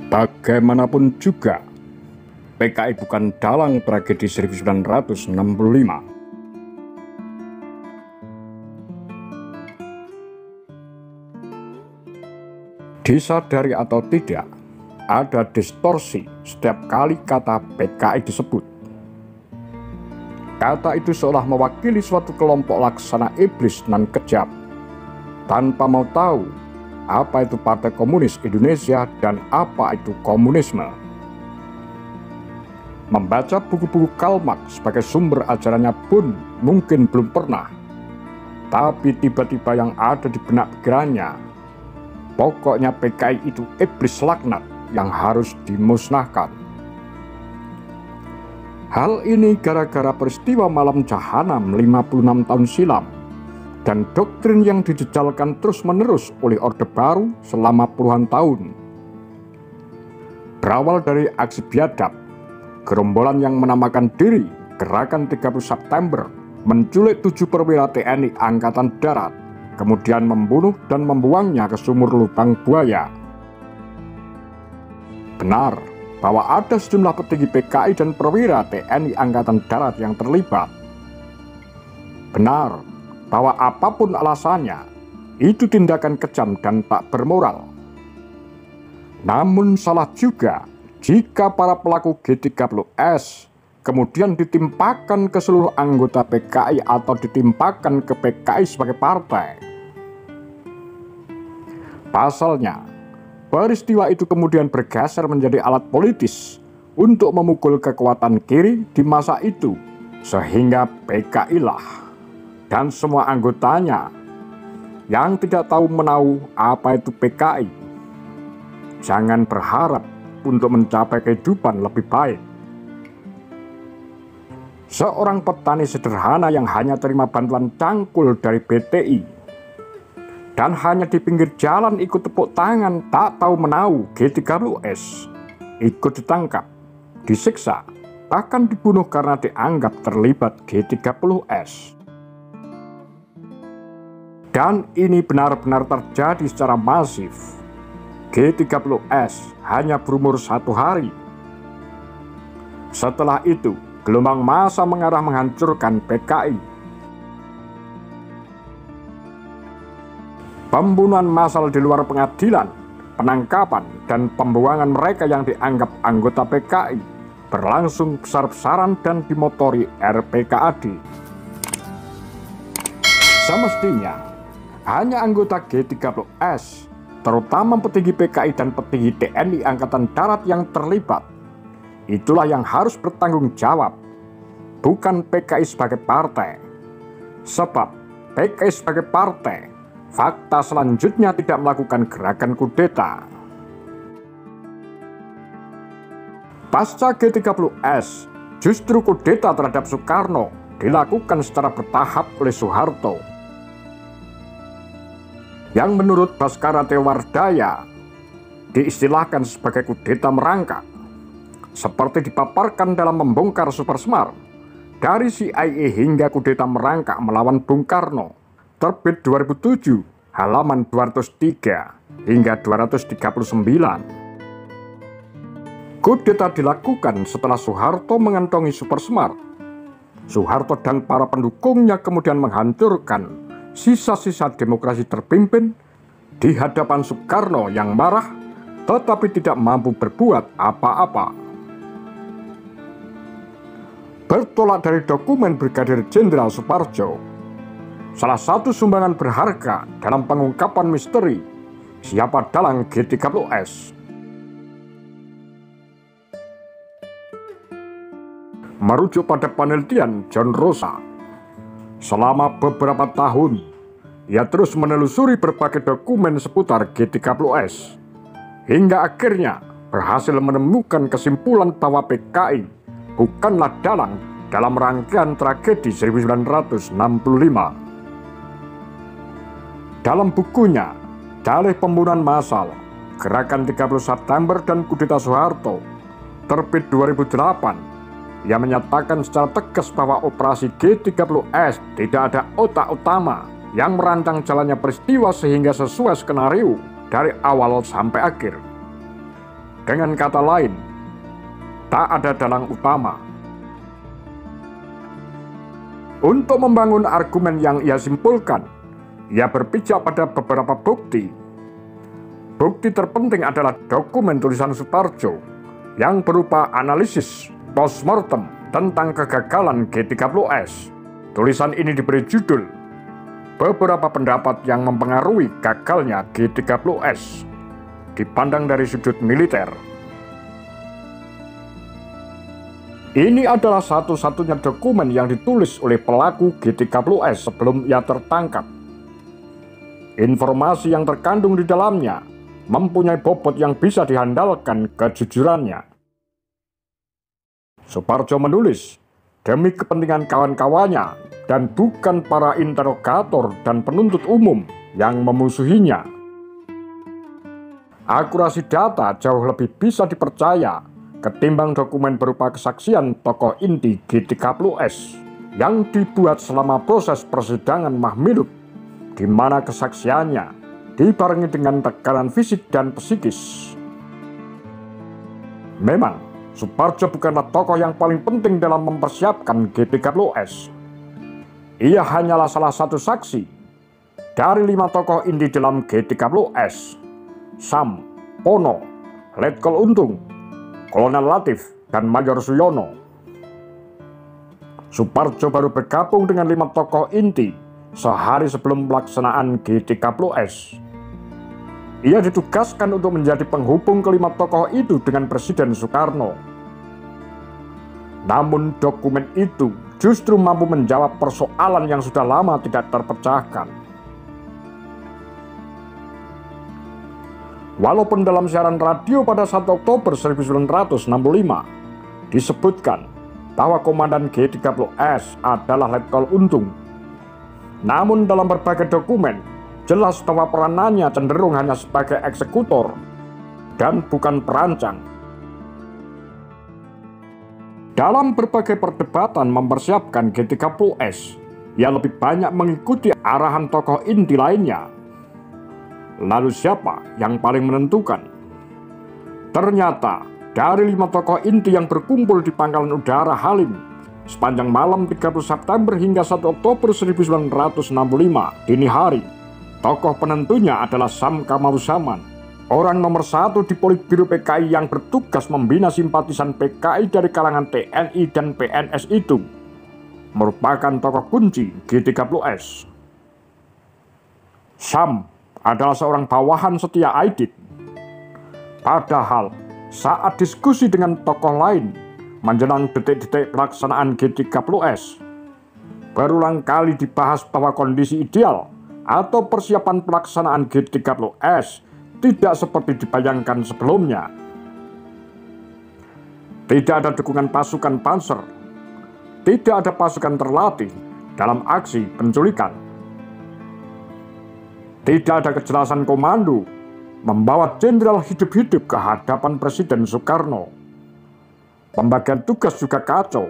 Bagaimanapun juga, PKI bukan dalang tragedi 1965. Disadari atau tidak, ada distorsi setiap kali kata PKI disebut. Kata itu seolah mewakili suatu kelompok laksana iblis nan kejam, tanpa mau tahu apa itu Partai Komunis Indonesia dan apa itu komunisme. Membaca buku-buku Karl Marx sebagai sumber ajarannya pun mungkin belum pernah, tapi tiba-tiba yang ada di benak pikirannya, pokoknya PKI itu iblis laknat yang harus dimusnahkan. Hal ini gara-gara peristiwa Malam Jahanam 56 tahun silam dan doktrin yang dijejalkan terus-menerus oleh Orde Baru selama puluhan tahun. Berawal dari aksi biadab, gerombolan yang menamakan diri Gerakan 30 September menculik 7 perwira TNI Angkatan Darat, kemudian membunuh dan membuangnya ke sumur lubang buaya. Benar bahwa ada sejumlah petinggi PKI dan perwira TNI Angkatan Darat yang terlibat. Benar bahwa apapun alasannya, itu tindakan kejam dan tak bermoral. Namun salah juga jika para pelaku G30S kemudian ditimpakan ke seluruh anggota PKI atau ditimpakan ke PKI sebagai partai. Pasalnya, peristiwa itu kemudian bergeser menjadi alat politis untuk memukul kekuatan kiri di masa itu, sehingga PKI lah dan semua anggotanya yang tidak tahu menahu apa itu PKI, jangan berharap untuk mencapai kehidupan lebih baik. Seorang petani sederhana yang hanya terima bantuan cangkul dari BTI dan hanya di pinggir jalan ikut tepuk tangan tak tahu menahu G30S, ikut ditangkap, disiksa, bahkan dibunuh karena dianggap terlibat G30S. Dan ini benar-benar terjadi secara masif. G30S hanya berumur 1 hari. Setelah itu, gelombang massa mengarah menghancurkan PKI. Pembunuhan massal di luar pengadilan, penangkapan, dan pembuangan mereka yang dianggap anggota PKI berlangsung besar-besaran dan dimotori RPKAD. Semestinya, hanya anggota G30S, terutama petinggi PKI dan petinggi TNI Angkatan Darat yang terlibat, itulah yang harus bertanggung jawab, bukan PKI sebagai partai. Sebab PKI sebagai partai, fakta selanjutnya tidak melakukan gerakan kudeta. Pasca G30S, justru kudeta terhadap Soekarno dilakukan secara bertahap oleh Soeharto, yang menurut Bhaskara Tewardaya diistilahkan sebagai kudeta merangkak, seperti dipaparkan dalam Membongkar Supersmart, dari CIA hingga kudeta merangkak melawan Bung Karno, terbit 2007, halaman 203 hingga 239. Kudeta dilakukan setelah Soeharto mengantongi Supersmart. Soeharto dan para pendukungnya kemudian menghancurkan sisa-sisa demokrasi terpimpin di hadapan Soekarno yang marah tetapi tidak mampu berbuat apa-apa. Bertolak dari dokumen Brigadir Jenderal Soeparjo, salah satu sumbangan berharga dalam pengungkapan misteri siapa dalang G30S, merujuk pada penelitian John Rosa. Selama beberapa tahun, ia terus menelusuri berbagai dokumen seputar G30S, hingga akhirnya berhasil menemukan kesimpulan bahwa PKI bukanlah dalang dalam rangkaian tragedi 1965. Dalam bukunya, Dalih Pembunuhan Massal, Gerakan 30 September dan Kudeta Soeharto, terbit 2008, ia menyatakan secara tegas bahwa operasi G30S tidak ada otak utama yang merancang jalannya peristiwa sehingga sesuai skenario dari awal sampai akhir. Dengan kata lain, tak ada dalang utama. Untuk membangun argumen yang ia simpulkan, ia berpijak pada beberapa bukti. Bukti terpenting adalah dokumen tulisan Soepardjo yang berupa analisis postmortem tentang kegagalan G30S. Tulisan ini diberi judul "Beberapa pendapat yang mempengaruhi gagalnya G30S dipandang dari sudut militer". Ini adalah satu-satunya dokumen yang ditulis oleh pelaku G30S sebelum ia tertangkap. Informasi yang terkandung di dalamnya mempunyai bobot yang bisa diandalkan kejujurannya. Soepardjo menulis demi kepentingan kawan-kawannya dan bukan para interogator dan penuntut umum yang memusuhinya. Akurasi data jauh lebih bisa dipercaya ketimbang dokumen berupa kesaksian tokoh inti G30S yang dibuat selama proses persidangan Mahmilud, di mana kesaksiannya dibarengi dengan tekanan fisik dan psikis. Memang, Soepardjo bukanlah tokoh yang paling penting dalam mempersiapkan G30S. Ia hanyalah salah satu saksi dari 5 tokoh inti dalam G30S: Sam, Pono, Letkol Untung, Kolonel Latif, dan Mayor Suyono. Soepardjo baru bergabung dengan 5 tokoh inti sehari sebelum pelaksanaan G30S. Ia ditugaskan untuk menjadi penghubung kelima tokoh itu dengan Presiden Soekarno. Namun dokumen itu justru mampu menjawab persoalan yang sudah lama tidak terpecahkan. Walaupun dalam siaran radio pada 1 Oktober 1965 disebutkan bahwa komandan G30S adalah Letkol Untung, namun dalam berbagai dokumen jelas bahwa peranannya cenderung hanya sebagai eksekutor dan bukan perancang. Dalam berbagai perdebatan mempersiapkan G30S, ia lebih banyak mengikuti arahan tokoh inti lainnya. Lalu siapa yang paling menentukan? Ternyata dari 5 tokoh inti yang berkumpul di Pangkalan Udara Halim sepanjang malam 30 September hingga 1 Oktober 1965 dini hari, tokoh penentunya adalah Sam Kamaruzaman, orang nomor 1 di Politbiro PKI yang bertugas membina simpatisan PKI dari kalangan TNI dan PNS itu, merupakan tokoh kunci G30S. Sam adalah seorang bawahan setia Aidit. Padahal saat diskusi dengan tokoh lain menjelang detik-detik pelaksanaan G30S, berulang kali dibahas bahwa kondisi ideal atau persiapan pelaksanaan G30S tidak seperti dibayangkan sebelumnya. Tidak ada dukungan pasukan panser, tidak ada pasukan terlatih dalam aksi penculikan. Tidak ada kejelasan komando membawa jenderal hidup-hidup ke hadapan Presiden Soekarno. Pembagian tugas juga kacau,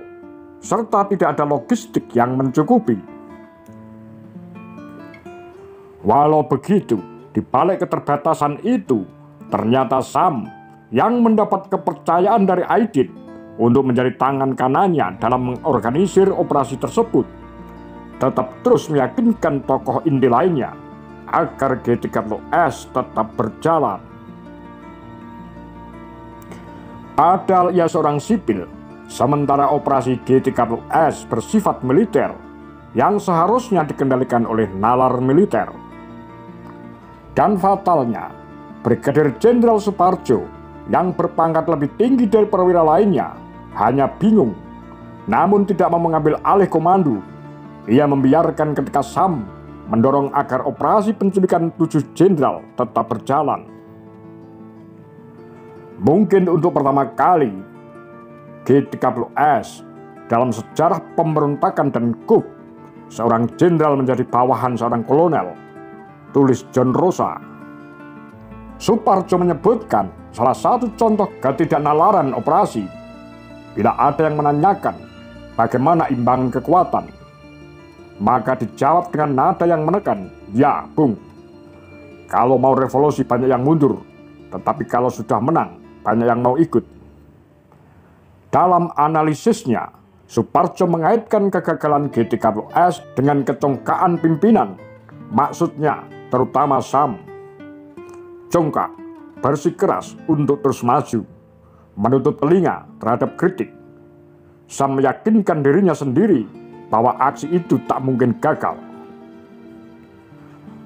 serta tidak ada logistik yang mencukupi. Walau begitu, di balik keterbatasan itu, ternyata Sam yang mendapat kepercayaan dari Aidit untuk menjadi tangan kanannya dalam mengorganisir operasi tersebut, tetap terus meyakinkan tokoh inti lainnya agar G30S tetap berjalan. Padahal ia seorang sipil, sementara operasi G30S bersifat militer yang seharusnya dikendalikan oleh nalar militer. Dan fatalnya, Brigadir Jenderal Soepardjo yang berpangkat lebih tinggi dari perwira lainnya hanya bingung, namun tidak mau mengambil alih komando. Ia membiarkan ketika Sam mendorong agar operasi penculikan 7 jenderal tetap berjalan. Mungkin untuk pertama kali, G30S dalam sejarah pemberontakan dan coup, seorang jenderal menjadi bawahan seorang kolonel, tulis John Rosa. Soepardjo menyebutkan salah satu contoh ketidaknalaran operasi. Bila ada yang menanyakan bagaimana imbangan kekuatan, maka dijawab dengan nada yang menekan, "Ya, Bung. Kalau mau revolusi banyak yang mundur, tetapi kalau sudah menang, banyak yang mau ikut. Dalam analisisnya, Soeparjo mengaitkan kegagalan G30S dengan kecongkaan pimpinan, maksudnya terutama Sam. Congkak, bersikeras untuk terus maju, menutup telinga terhadap kritik. Sam meyakinkan dirinya sendiri bahwa aksi itu tak mungkin gagal.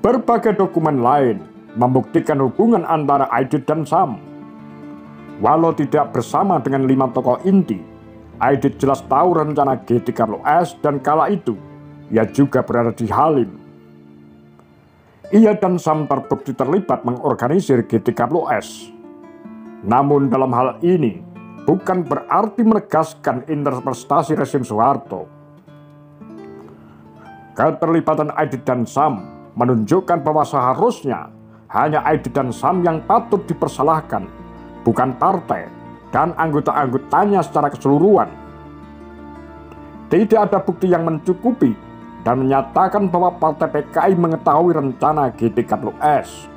Berbagai dokumen lain membuktikan hubungan antara Aidit dan Sam. Walau tidak bersama dengan 5 tokoh inti, Aidit jelas tahu rencana G30S dan kala itu ia juga berada di Halim. Ia dan Sam terbukti terlibat mengorganisir G30S. Namun dalam hal ini bukan berarti menegaskan interpretasi rezim Soeharto. Keterlibatan Aidit dan Sam menunjukkan bahwa seharusnya hanya Aidit dan Sam yang patut dipersalahkan, bukan partai dan anggota-anggotanya secara keseluruhan. Tidak ada bukti yang mencukupi dan menyatakan bahwa partai PKI mengetahui rencana G30S.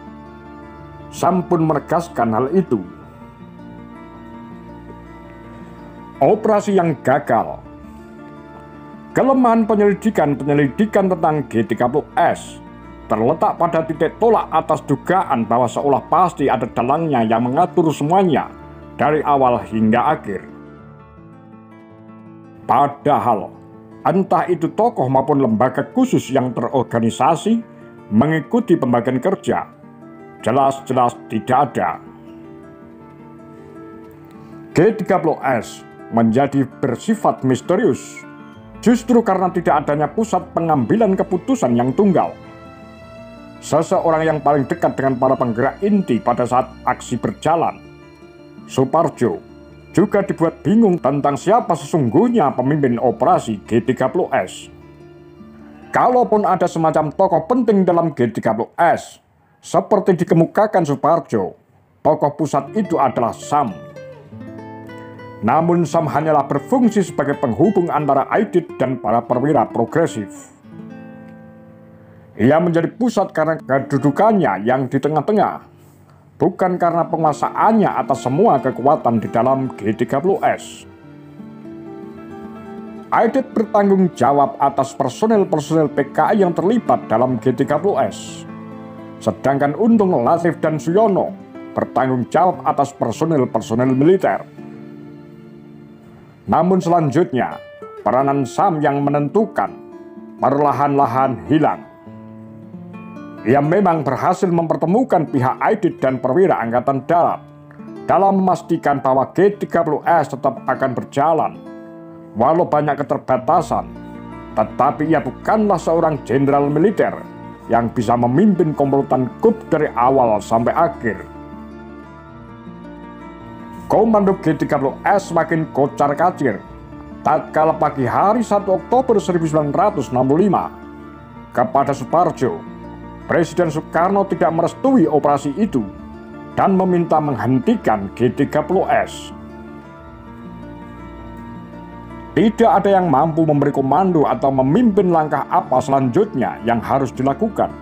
Sam pun menegaskan hal itu. Operasi yang gagal. Kelemahan penyelidikan tentang G30S terletak pada titik tolak atas dugaan bahwa seolah pasti ada dalangnya yang mengatur semuanya dari awal hingga akhir. Padahal, entah itu tokoh maupun lembaga khusus yang terorganisasi mengikuti pembagian kerja, jelas-jelas tidak ada. G30S menjadi bersifat misterius justru karena tidak adanya pusat pengambilan keputusan yang tunggal. Seseorang yang paling dekat dengan para penggerak inti pada saat aksi berjalan, Soeparjo, juga dibuat bingung tentang siapa sesungguhnya pemimpin operasi G30S. Kalaupun ada semacam tokoh penting dalam G30S, seperti dikemukakan Soeparjo, tokoh pusat itu adalah Sam. Namun Sam hanyalah berfungsi sebagai penghubung antara Aidit dan para perwira progresif. Ia menjadi pusat karena kedudukannya yang di tengah-tengah, bukan karena penguasaannya atas semua kekuatan di dalam G30S. Aidit bertanggung jawab atas personel-personel PKI yang terlibat dalam G30S. Sedangkan Untung, Latif, dan Suyono bertanggung jawab atas personel-personel militer. Namun selanjutnya, peranan Sam yang menentukan perlahan-lahan hilang. Ia memang berhasil mempertemukan pihak Aidit dan perwira Angkatan Darat dalam memastikan bahwa G30S tetap akan berjalan. Walau banyak keterbatasan, tetapi ia bukanlah seorang jenderal militer yang bisa memimpin komplotan KUB dari awal sampai akhir. Komando G30S semakin kocar-kacir tatkala pagi hari 1 Oktober 1965 kepada Soeparjo, Presiden Soekarno tidak merestui operasi itu dan meminta menghentikan G30S. Tidak ada yang mampu memberi komando atau memimpin langkah apa selanjutnya yang harus dilakukan.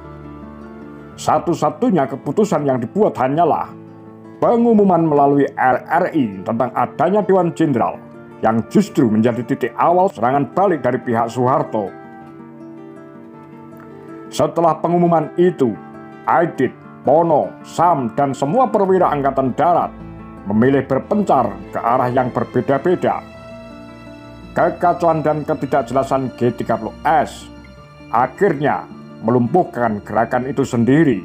Satu-satunya keputusan yang dibuat hanyalah pengumuman melalui RRI tentang adanya Dewan Jenderal yang justru menjadi titik awal serangan balik dari pihak Soeharto. Setelah pengumuman itu, Aidit, Pono, Sam, dan semua perwira Angkatan Darat memilih berpencar ke arah yang berbeda-beda. Kekacauan dan ketidakjelasan G30S akhirnya melumpuhkan gerakan itu sendiri.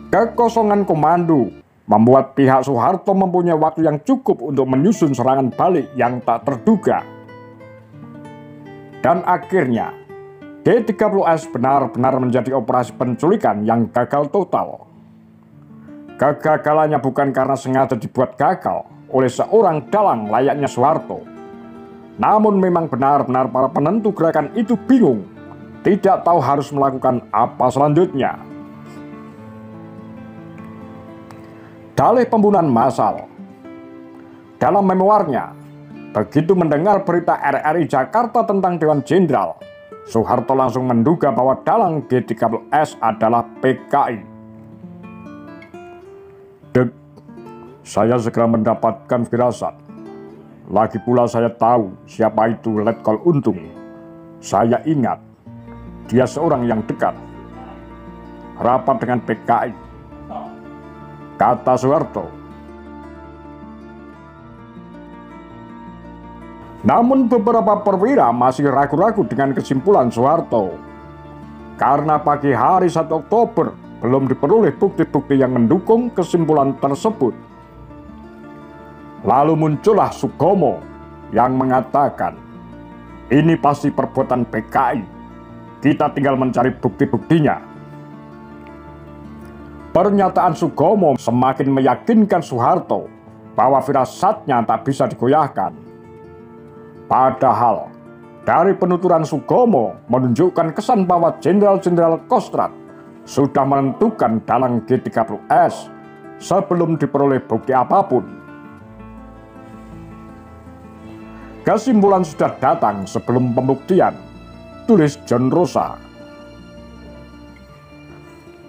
Kekosongan komando membuat pihak Soeharto mempunyai waktu yang cukup untuk menyusun serangan balik yang tak terduga. Dan akhirnya, G30S benar-benar menjadi operasi penculikan yang gagal total. Kegagalannya bukan karena sengaja dibuat gagal oleh seorang dalang layaknya Soeharto. Namun memang benar-benar para penentu gerakan itu bingung, tidak tahu harus melakukan apa selanjutnya. Dalih pembunuhan massal. Dalam memoarnya, begitu mendengar berita RRI Jakarta tentang Dewan Jenderal, Soeharto langsung menduga bahwa dalang G30S adalah PKI. Saya segera mendapatkan firasat. Lagi pula saya tahu siapa itu Letkol Untung. Saya ingat, dia seorang yang dekat. Rapat dengan PKI, kata Soeharto. Namun beberapa perwira masih ragu-ragu dengan kesimpulan Soeharto. Karena pagi hari 1 Oktober belum diperoleh bukti-bukti yang mendukung kesimpulan tersebut. Lalu muncullah Sugomo yang mengatakan, ini pasti perbuatan PKI, kita tinggal mencari bukti-buktinya. Pernyataan Sugomo semakin meyakinkan Soeharto bahwa firasatnya tak bisa digoyahkan. Padahal dari penuturan Sugomo menunjukkan kesan bahwa Jenderal-Jenderal Kostrad sudah menentukan dalang G30S sebelum diperoleh bukti apapun. Kesimpulan sudah datang sebelum pembuktian, tulis John Rosa.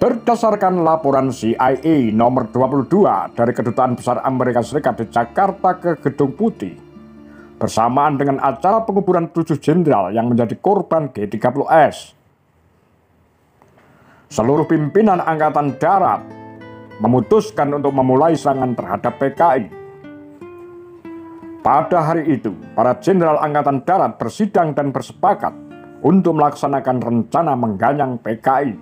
Berdasarkan laporan CIA nomor 22 dari Kedutaan Besar Amerika Serikat di Jakarta ke Gedung Putih, bersamaan dengan acara penguburan 7 jenderal yang menjadi korban G30S, seluruh pimpinan Angkatan Darat memutuskan untuk memulai serangan terhadap PKI. Pada hari itu, para jenderal Angkatan Darat bersidang dan bersepakat untuk melaksanakan rencana mengganyang PKI.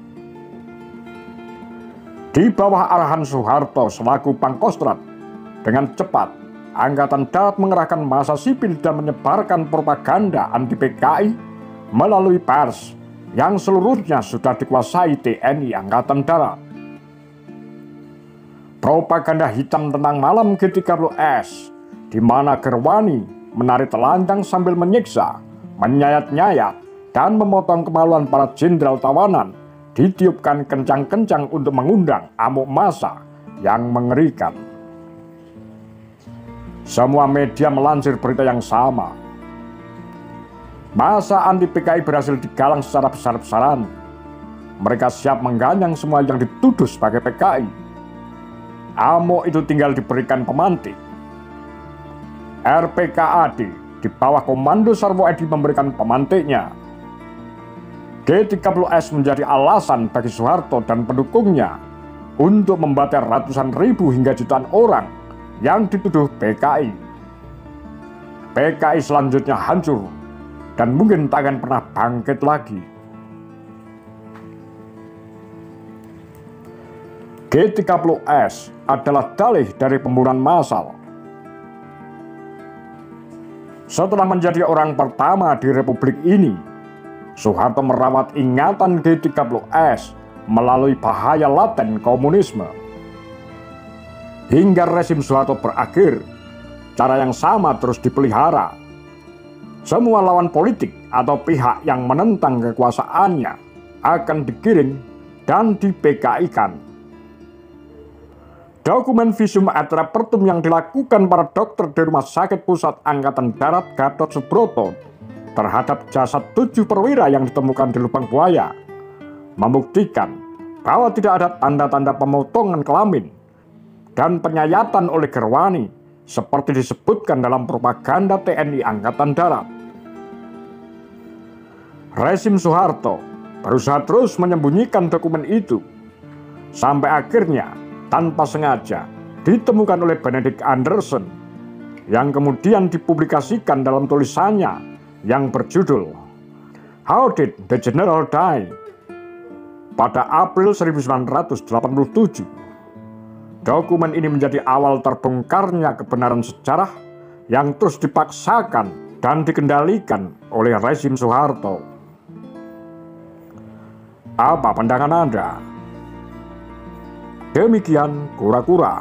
Di bawah arahan Soeharto selaku Pangkostrat, dengan cepat Angkatan Darat mengerahkan massa sipil dan menyebarkan propaganda anti-PKI melalui pers yang seluruhnya sudah dikuasai TNI Angkatan Darat. Propaganda hitam tentang malam G30S, di mana Gerwani menari telanjang sambil menyiksa, menyayat-nyayat, dan memotong kemaluan para jenderal tawanan, ditiupkan kencang-kencang untuk mengundang amuk massa yang mengerikan. Semua media melansir berita yang sama. Massa anti-PKI berhasil digalang secara besar-besaran. Mereka siap mengganyang semua yang dituduh sebagai PKI. Amuk itu tinggal diberikan pemantik. RPKAD di bawah komando Sarwo Edi memberikan pemantiknya. G30S menjadi alasan bagi Soeharto dan pendukungnya untuk membakar ratusan ribu hingga jutaan orang yang dituduh PKI. PKI selanjutnya hancur dan mungkin tak akan pernah bangkit lagi. G30S adalah dalih dari pembunuhan massal. Setelah menjadi orang pertama di Republik ini, Soeharto merawat ingatan G30S melalui bahaya laten komunisme. Hingga rezim Soeharto berakhir, cara yang sama terus dipelihara. Semua lawan politik atau pihak yang menentang kekuasaannya akan digiring dan di-PKI-kan. Dokumen visum et repertum yang dilakukan para dokter di Rumah Sakit Pusat Angkatan Darat Gatot Subroto terhadap jasad 7 perwira yang ditemukan di lubang buaya membuktikan bahwa tidak ada tanda-tanda pemotongan kelamin dan penyayatan oleh Gerwani seperti disebutkan dalam propaganda TNI Angkatan Darat. Rezim Soeharto berusaha terus menyembunyikan dokumen itu sampai akhirnya tanpa sengaja ditemukan oleh Benedict Anderson yang kemudian dipublikasikan dalam tulisannya yang berjudul How Did the General Die? Pada April 1987. Dokumen ini menjadi awal terbongkarnya kebenaran sejarah yang terus dipaksakan dan dikendalikan oleh rezim Soeharto. Apa pandangan Anda? Demikian kura-kura,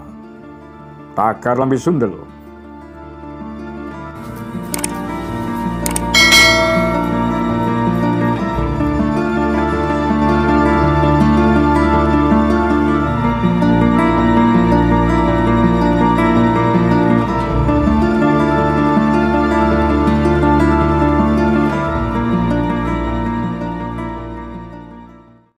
tagar lambe sundel.